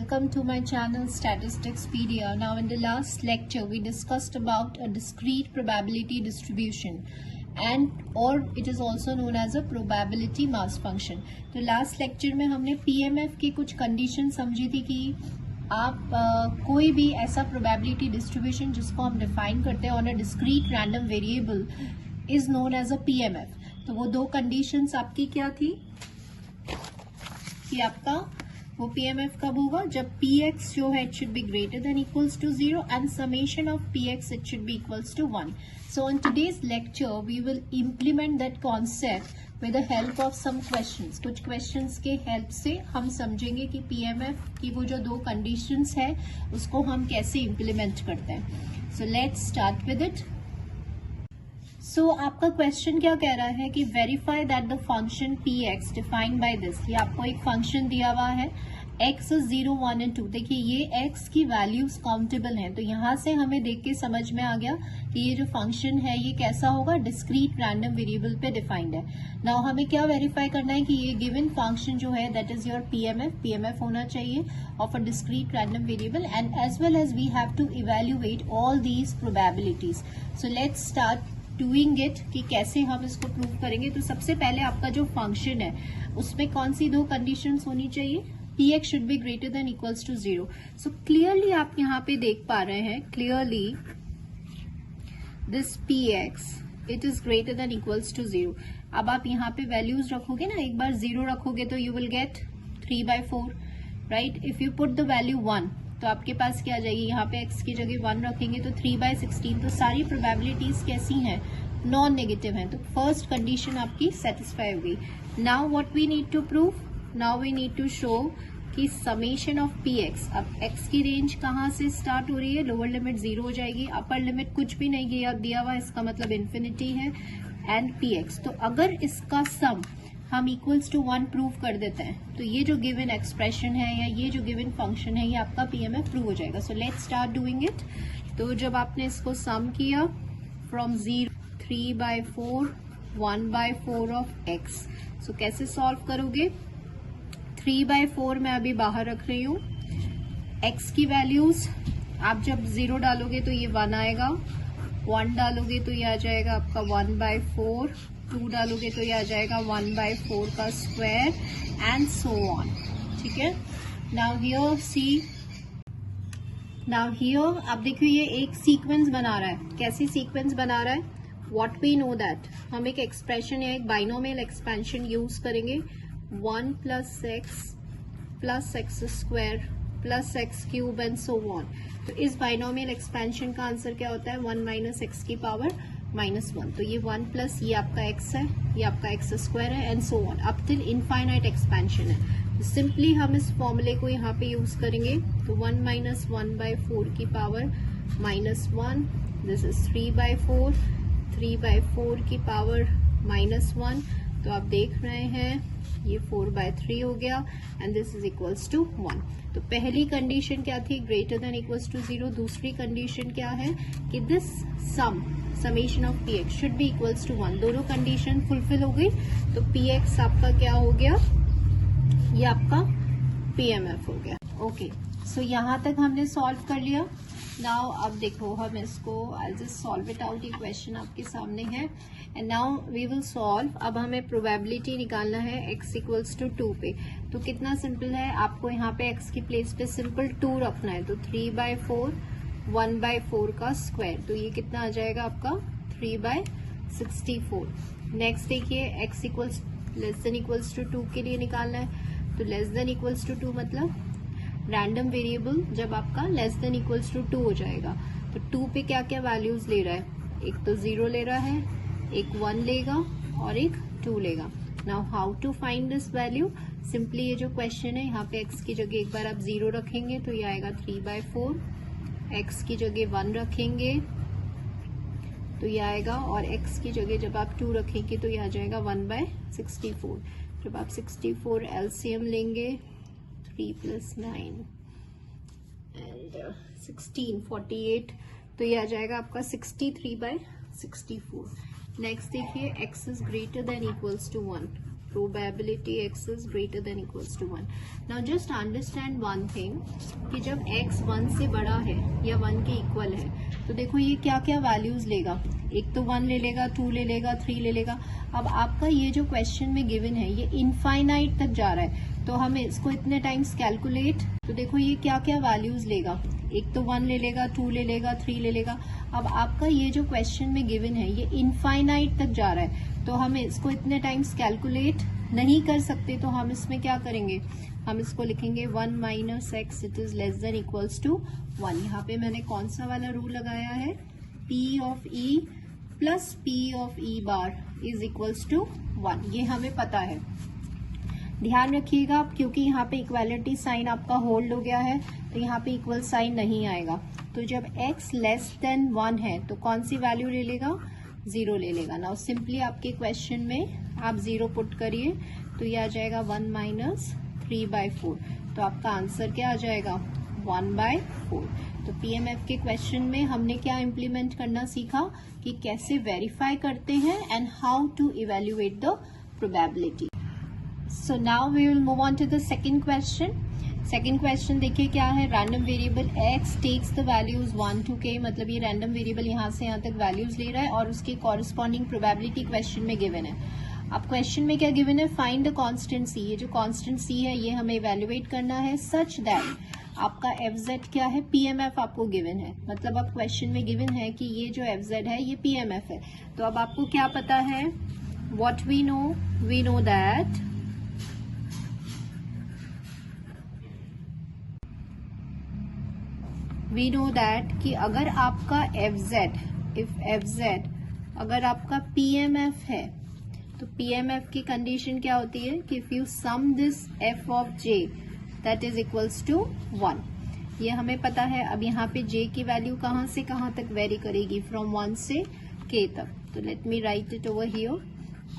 welcome to my channel Statisticspedia. Now in the last lecture we discussed about a discrete probability distribution or it is also known as a probability mass function. तो last lecture में हमने PMF की कुछ condition समझी थी कि आप कोई भी ऐसा probability distribution जिसको हम define करते हैं on a discrete random variable is known as a PMF. तो वो दो conditions आपकी क्या थी कि आपका वो PMF कब होगा जब Px जो है it should be greater than equals to 0 and summation of Px it should be equals to 1. So in today's lecture we will implement that concept with the help of some questions. कुछ questions के help से हम समझेंगे कि PMF की वो जो दो conditions है उसको हम कैसे implement करते हैं. So let's start with it. So आपका क्वेश्चन क्या कह रहा है कि verify that the function px defined by this. ये आपको एक फंक्शन दिया हुआ है x 0 1 एंड 2. देखिए ये x की वैल्यूज काउंटेबल हैं, तो यहाँ से हमें देख के समझ में आ गया कि ये जो फंक्शन है ये कैसा होगा, डिस्क्रीट रैंडम वेरिएबल पे डिफाइंड है. नाउ हमें क्या वेरीफाई करना है कि ये गिवन फंक्शन जो है दैट इज योर PMF होना चाहिए of a discrete random variable and as well as we have to evaluate all these probabilities. So let's start doing it कि कैसे हम इसको प्रूव करेंगे. तो सबसे पहले आपका जो फंक्शन है उसमें कौन सी दो कंडीशंस होनी चाहिए, Px should be greater than equals to 0. So clearly आप यहाँ पे देख पा रहे हैं, clearly this Px it is greater than equals to 0. अब आप यहाँ पे वैल्यूज रखोगे ना, एक बार 0 रखोगे तो you will gate 3/4 right. If you put the value 1 तो आपके पास क्या आ जाएगी, यहाँ पे x की जगह 1 रखेंगे तो 3/16. तो सारी प्रोबेबिलिटीज कैसी हैं, नॉन नेगेटिव हैं. तो फर्स्ट कंडीशन आपकी सेटिस्फाई हो गई. Now what we need to prove, now we need to show कि समेशन ऑफ px. अब x की रेंज कहाँ से स्टार्ट हो रही है, लोअर लिमिट 0 हो जाएगी, अपर लिमिट कुछ भी नहीं दिया हुआ, इसका मतलब इन्फिनिटी है, एंड px. तो अगर इसका सम हम इक्वल्स टू 1 प्रूव कर देते हैं तो ये जो गिवन एक्सप्रेशन है या ये जो गिवन फंक्शन है ये आपका PMF प्रूव हो जाएगा. सो लेट्स स्टार्ट डूइंग इट. तो जब आपने इसको सम किया फ्रॉम 0 3/4 1/4 ऑफ x, सो कैसे सॉल्व करोगे, 3/4 मैं अभी बाहर रख रही हूँ. x की वैल्यूज आप जब 0 डालोगे तो ये 1 आएगा, 1 डालोगे तो ये आ जाएगा आपका 1/4, 2 डालोगे तो ये आ जाएगा 1/4 का स्क्वायर एंड सो ऑन. ठीक है. Now here see, now here आप देखिए ये एक सीक्वेंस बना रहा है. कैसी सीक्वेंस बना रहा है, व्हाट वी नो दैट हम एक एक्सप्रेशन या एक बाइनोमियल एक्सपेंशन यूज करेंगे, 1 + x square + x³ and so on. तो इस बाइनोमियल एक्सपेंशन का आंसर क्या होता है, 1 - x की पावर -1. तो ये 1 प्लस ये आपका x है, ये आपका x स्क्वायर है and so on up till infinite expansion है. तो सिंपली हम इस फॉर्मूले को यहाँ पे यूज करेंगे. तो 1 - 1/4 की पावर -1, दिस इज 3/4, 3/4 की पावर -1. तो आप देख रहे हैं ये 4/3 हो गया and this is equals to 1. तो पहली कंडीशन क्या थी, ग्रेटर देन इक्वल्स टू 0. दूसरी कंडीशन क्या है कि this summation of px should be equals to 1. दोनों कंडीशन फुलफिल हो गई तो px आपका क्या हो गया, ये आपका PMF हो गया. ओके, सो यहाँ तक हमने सॉल्व कर लिया. नाउ अब देखो हम इसको I just solve it out. ये क्वेश्चन आपके सामने है and now we will solve. अब हमें प्रोबेबिलिटी निकालना है x इक्वल्स टू 2 पे. तो कितना सिंपल है, आपको यहाँ पे x की प्लेस पे सिंपल 2 रखना है. तो 3/4 1/4 का स्क्वायर, तो ये कितना आ जाएगा आपका 3/64. नेक्स्ट देखिए x equals less than equals to 2 के लिए निकालना है. तो लेस देन इक्वल्स टू 2 मतलब रैंडम वेरिएबल जब आपका लेस देन इक्वल्स टू 2 हो जाएगा तो 2 पे क्या क्या वैल्यूज ले रहा है, एक तो 0 ले रहा है, एक 1 लेगा और एक 2 लेगा. Now how to find this value, simply ये जो क्वेश्चन है यहाँ पे x की जगह एक बार आप 0 रखेंगे तो ये आएगा 3/4, x की जगह 1 रखेंगे तो ये आएगा, और x की जगह जब आप 2 रखेंगे तो ये आ जाएगा 1/64. जब आप 64 LCM लेंगे 3 + 9 एंड 16 48 तो ये आ जाएगा आपका 63/64. नेक्स्ट देखिए x is greater than equals to 1. probability x is greater than equals to 1. Now just understand one thing कि जब x 1 से बड़ा है या 1 के इक्वल है तो देखो ये क्या क्या वैल्यूज लेगा, एक तो 1 ले लेगा, 2 ले लेगा, 3 ले लेगा. अब आपका ये जो क्वेश्चन में गिवन है ये इनफाइनाइट तक जा रहा है तो हमें इसको इतने टाइम्स कैलकुलेट, तो देखो ये क्या क्या वैल्यूज लेगा, एक तो 1 ले लेगा, 2 ले लेगा, 3 ले लेगा. अब आपका ये जो क्वेश्चन में गिवन है ये इनफाइनाइट तक जा रहा है तो हमें इसको इतने टाइम्स कैलकुलेट नहीं कर सकते, तो हम इसमें क्या करेंगे, हम इसको लिखेंगे 1 minus x it is less than equals to 1. यहाँ पे मैंने कौन सा वाला रूल लगाया है, P of E plus P of E bar is equals to 1. ये हमें पता है. ध्यान रखिएगा आप, क्योंकि यहाँ पे इक्वालिटी साइन आपका होल्ड हो गया है तो यहाँ पे इक्वल साइन नहीं आएगा. तो जब x लेस देन 1 है तो कौन सी वैल्यू ले लेगा, 0 ले लेगा. नाउ सिंपली आपके क्वेश्चन में आप 0 पुट करिए तो ये आ जाएगा 1 माइनस 3/4. तो आपका आंसर क्या आ जाएगा, 1/4. तो पीएमएफ के क्वेश्चन में हमने क्या इम्प्लीमेंट करना सीखा कि कैसे वेरीफाई करते हैं and how to evaluate the probability. So now we will move on to the second question. Second question देखिए क्या है, random variable x takes the values 1 to k, मतलब ये रैंडम वेरिएबल यहाँ से यहाँ तक वैल्यूज ले रहा है और उसकी कॉरेस्पॉन्डिंग प्रोबेबिलिटी क्वेश्चन में गिवन है. अब क्वेश्चन में क्या गिवन है, फाइंड द कांस्टेंट c. ये जो कांस्टेंट c है ये हमें इवेल्युएट करना है सच दैट आपका fz क्या है, pmf आपको गिवन है. मतलब अब क्वेश्चन में गिवन है कि ये जो fz है ये pmf है. तो अब आपको क्या पता है, what we know that we know that कि अगर आपका fz अगर आपका pmf है तो pmf की कंडीशन क्या होती है कि if you sum this f of j that is equals to 1. ये हमें पता है. अब यहाँ पे j की वैल्यू कहाँ से कहाँ तक वेरी करेगी, फ्रॉम 1 से k तक. तो let me right it over here.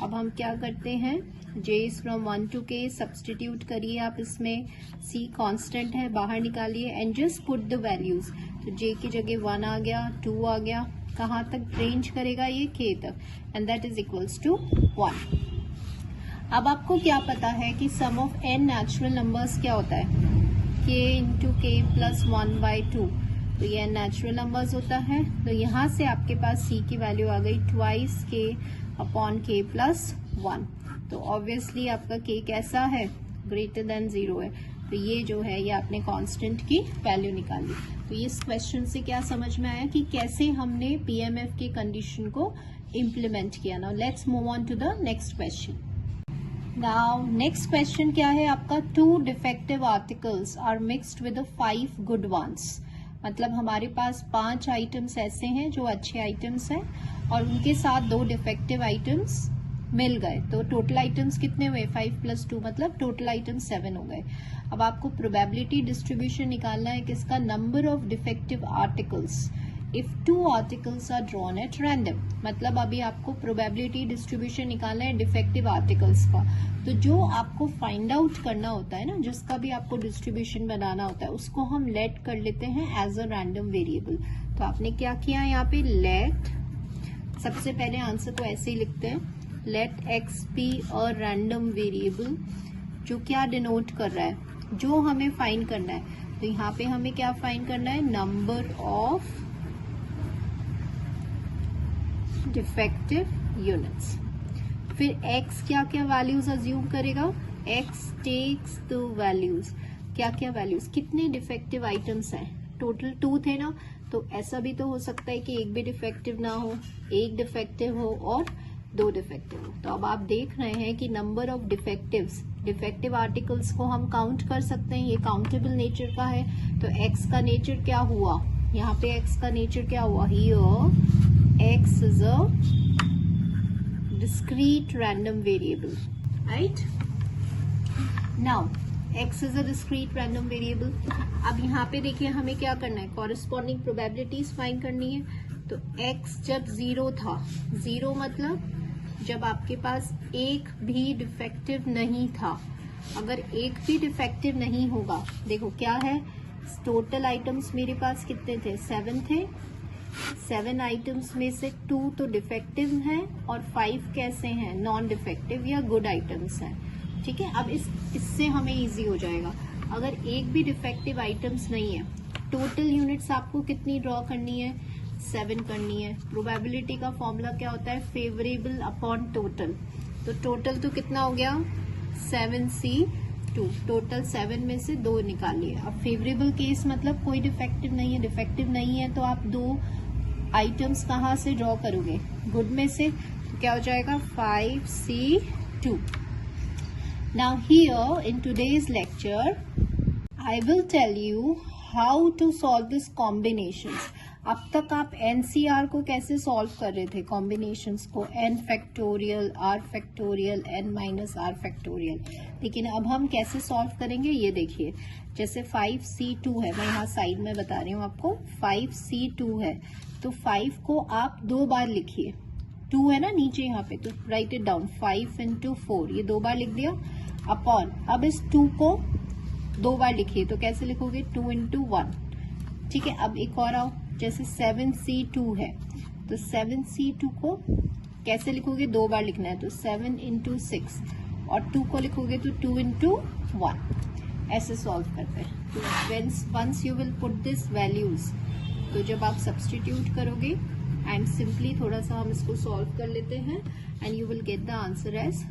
अब हम क्या करते हैं, j is from 1 to k substitute करिए आप इसमें, c कांस्टेंट है बाहर निकालिए and just put the values. तो j की जगह 1 आ गया, 2 आ गया, कहाँ तक रेंज करेगा ये, k तक, and that is equals to 1. अब आपको क्या पता है कि sum of n natural numbers क्या होता है, k इंटू k प्लस 1/2. तो ये नेचुरल नंबर्स होता है. तो यहाँ से आपके पास c की वैल्यू आ गई twice k upon k plus 1. तो ऑब्वियसली आपका k कैसा है, ग्रेटर देन 0 है. तो ये जो है ये आपने कांस्टेंट की वैल्यू निकाली. तो इस क्वेश्चन से क्या समझ में आया कि कैसे हमने पीएमएफ की कंडीशन को इम्प्लीमेंट किया. Now let's move on to the next question. Now next question क्या है आपका, 2 defective articles are mixed with 5 good ones. मतलब हमारे पास 5 आइटम्स ऐसे हैं जो अच्छे आइटम्स हैं और उनके साथ 2 डिफेक्टिव आइटम्स मिल गए. तो टोटल आइटम्स कितने हुए, 5 + 2 मतलब टोटल आइटम्स 7 हो गए. अब आपको प्रोबेबिलिटी डिस्ट्रीब्यूशन निकालना है किसका, number of defective articles if 2 articles are drawn at random. मतलब अभी आपको प्रोबेबिलिटी डिस्ट्रीब्यूशन निकालना है डिफेक्टिव आर्टिकल्स का. तो जो आपको फाइंड आउट करना होता है ना, जिसका भी आपको डिस्ट्रीब्यूशन बनाना होता है उसको हम लेट कर लेते हैं एज अ रैंडम वेरिएबल. तो आपने क्या किया यहाँ पे, लेट, सबसे पहले आंसर को ऐसे ही लिखते हैं, let x be a random variable, जो क्या डिनोट कर रहा है, जो हमें फाइंड करना है. तो यहाँ पे हमें क्या फाइंड करना है, नंबर ऑफ डिफेक्टिव यूनिट्स. फिर x क्या क्या वैल्यूज अज्यूम करेगा, x टेक्स द वैल्यूज. क्या क्या वैल्यूज, कितने डिफेक्टिव आइटम्स हैं, टोटल 2 थे ना. तो ऐसा भी तो हो सकता है कि एक भी डिफेक्टिव ना हो, एक डिफेक्टिव हो और 2 डिफेक्टिव हो. तो अब आप देख रहे हैं कि नंबर ऑफ डिफेक्टिव आर्टिकल्स को हम काउंट कर सकते हैं. ये काउंटेबल नेचर का है. तो x का नेचर क्या हुआ, यहाँ पे x का नेचर क्या हुआ, here x is a discrete random variable, right? Now x is a discrete random variable. अब यहाँ पे देखिए हमें क्या करना है, corresponding probabilities फाइंड करनी है. तो x जब 0 था, 0 मतलब जब आपके पास एक भी डिफेक्टिव नहीं था. अगर एक भी डिफेक्टिव नहीं होगा, देखो क्या है, टोटल आइटम्स मेरे पास कितने थे, 7 थे. 7 आइटम्स में से 2 तो डिफेक्टिव हैं और 5 कैसे हैं, नॉन डिफेक्टिव या गुड आइटम्स हैं। ठीक है, अब इससे हमें इजी हो जाएगा। अगर एक भी डिफेक्टिव आइटम्स नहीं है, टोटल यूनिट्स आपको कितनी ड्रॉ करनी है, 7 करनी है। प्रोबेबिलिटी का फॉर्मूला क्या होता है, फेवरेबल अपॉन टोटल। तो टोटल तो कितना हो गया, 7C2, टोटल 7 में से 2 निकालिए। अब फेवरेबल केस मतलब कोई डिफेक्टिव नहीं है, डिफेक्टिव नहीं है तो आप 2 आइटम्स कहाँ से ड्रॉ करोगे, गुड में से, तो क्या हो जाएगा 5C2। Now here in today's lecture I will tell you how to solve this combinations. अब तक आप NCR को कैसे सॉल्व कर रहे थे, कॉम्बिनेशंस को, n factorial, r factorial, n minus r factorial, लेकिन अब हम कैसे सॉल्व करेंगे ये देखिए। जैसे 5C2 है, मैं यहाँ साइड में बता रही हूँ आपको, 5C2 है तो 5 को आप 2 बार लिखिए, 2 है ना नीचे यहाँ पे, तो राइट इट डाउन, 5 into 4, ये 2 बार लिख दिया, अपॉन, अब इस 2 को 2 बार लिखिए, तो कैसे लिखोगे, 2 into 1। ठीक है, अब एक और आओ, जैसे 7C2 है तो 7C2 को कैसे लिखोगे, 2 बार लिखना है, तो 7 into 6, और 2 को लिखोगे तो 2 into 1। ऐसे सॉल्व करते हैं। तो once you will put this values, तो जब आप सब्सटीट्यूट करोगे एंड सिंपली थोड़ा सा हम इसको सॉल्व कर लेते हैं and you will get the answer as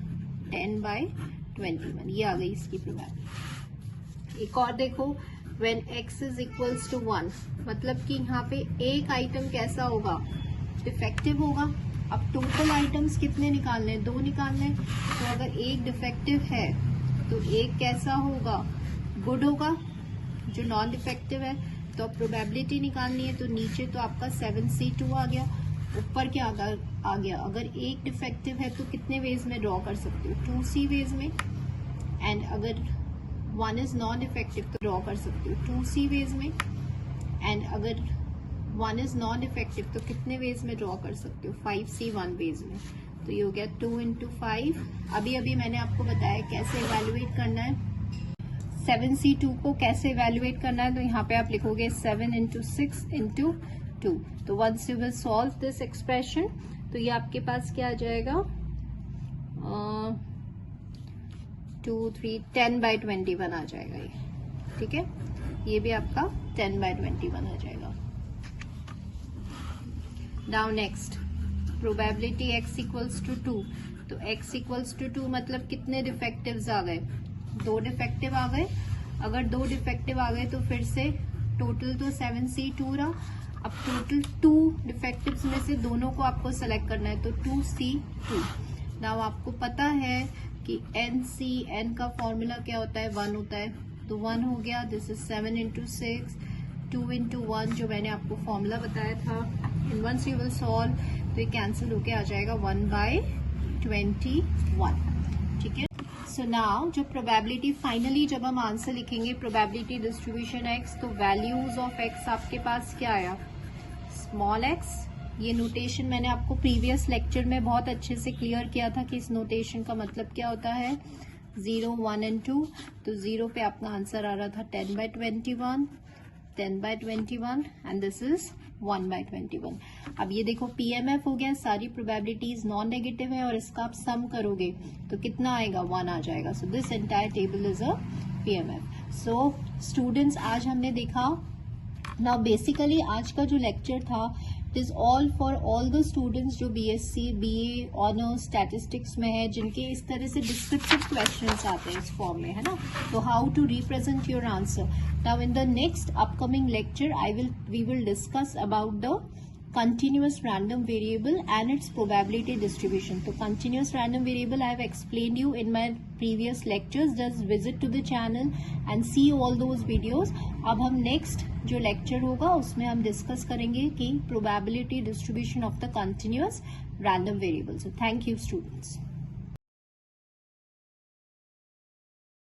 10/21। ये आ गई इसकी प्रोबेबिलिटी। एक और देखो, when x is equals to 1, मतलब कि यहाँ पे एक आइटम कैसा होगा, डिफेक्टिव होगा। अब टोटल आइटम्स कितने निकालने हैं, 2 निकालने हैं, तो अगर एक डिफेक्टिव है तो एक कैसा होगा, गुड होगा, जो नॉन डिफेक्टिव है। तो अब प्रोबेबिलिटी निकालनी है, तो नीचे तो आपका 7C2 आ गया, ऊपर क्या आ गया, अगर एक डिफेक्टिव है तो कितने वेज में ड्रॉ कर सकते हो, 2C वेज में, एंड अगर 1 इज नॉन इफेक्टिव तो ड्रॉ कर सकते हो 2C वेज में, एंड अगर 1 इज नॉन इफेक्टिव तो कितने वेज में ड्रॉ कर सकते हो, 5C1 वेज में। तो ये हो गया 2 into 5। अभी मैंने आपको बताया कैसे इवेल्युएट करना है, 7C2 को कैसे इवेल्युएट करना है। तो यहाँ पे आप लिखोगे 7 into 6 into 2। तो once you will solve this expression, तो ये आपके पास क्या आ जाएगा, 2, 3, 10/21 आ जाएगा ये। ठीक है, ये भी आपका 10/21 आ जाएगा। Now next, probability x equals to 2, तो x इक्वल्स टू 2 मतलब कितने डिफेक्टिव्स आ गए, 2 डिफेक्टिव आ गए। अगर 2 डिफेक्टिव आ गए तो फिर से टोटल तो 7C2 रहा। अब टोटल 2 डिफेक्टिव्स में से दोनों को आपको सेलेक्ट करना है, तो 2C2। नाउ आपको पता है कि n का फॉर्मूला क्या होता है, 1 होता है, तो 1 हो गया। दिस इज 7 into 6, 2 into 1 जो मैंने आपको फॉर्मूला बताया था। इन वंस यू विल सॉल्व, तो ये कैंसिल होके आ जाएगा 1/21। ठीक है, सो नाउ जो प्रोबेबिलिटी फाइनली जब हम आंसर लिखेंगे, प्रोबेबिलिटी डिस्ट्रीब्यूशन x, तो वैल्यूज ऑफ x आपके पास क्या आया, स्मॉल x। ये नोटेशन मैंने आपको प्रीवियस लेक्चर में बहुत अच्छे से क्लियर किया था कि इस नोटेशन का मतलब क्या होता है, 0, 1 and 2। तो 0 पे आपका आंसर आ रहा था 10/21, 10/21, एंड दिस इज 1/21। अब ये देखो PMF हो गया, सारी प्रोबेबिलिटीज नॉन नेगेटिव है और इसका आप सम करोगे तो कितना आएगा, 1 आ जाएगा। So this entire table is a PMF। So students, आज हमने देखा, नाउ बेसिकली आज का जो लेक्चर था it is all for all the students जो BSc, BA, ऑनर्स स्टैटिस्टिक्स में है, जिनके इस तरह से डिस्क्रिप्टिव क्वेश्चंस आते हैं इस फॉर्म में, है ना। तो how to represent your answer. Now in the next upcoming lecture we will discuss about the continuous random variable and its probability distribution. So continuous random variable I have explained you in my previous lectures. Just visit to the channel and see all those videos. अब हम next जो lecture होगा उसमें हम discuss करेंगे कि probability distribution of the continuous random variable. So thank you students.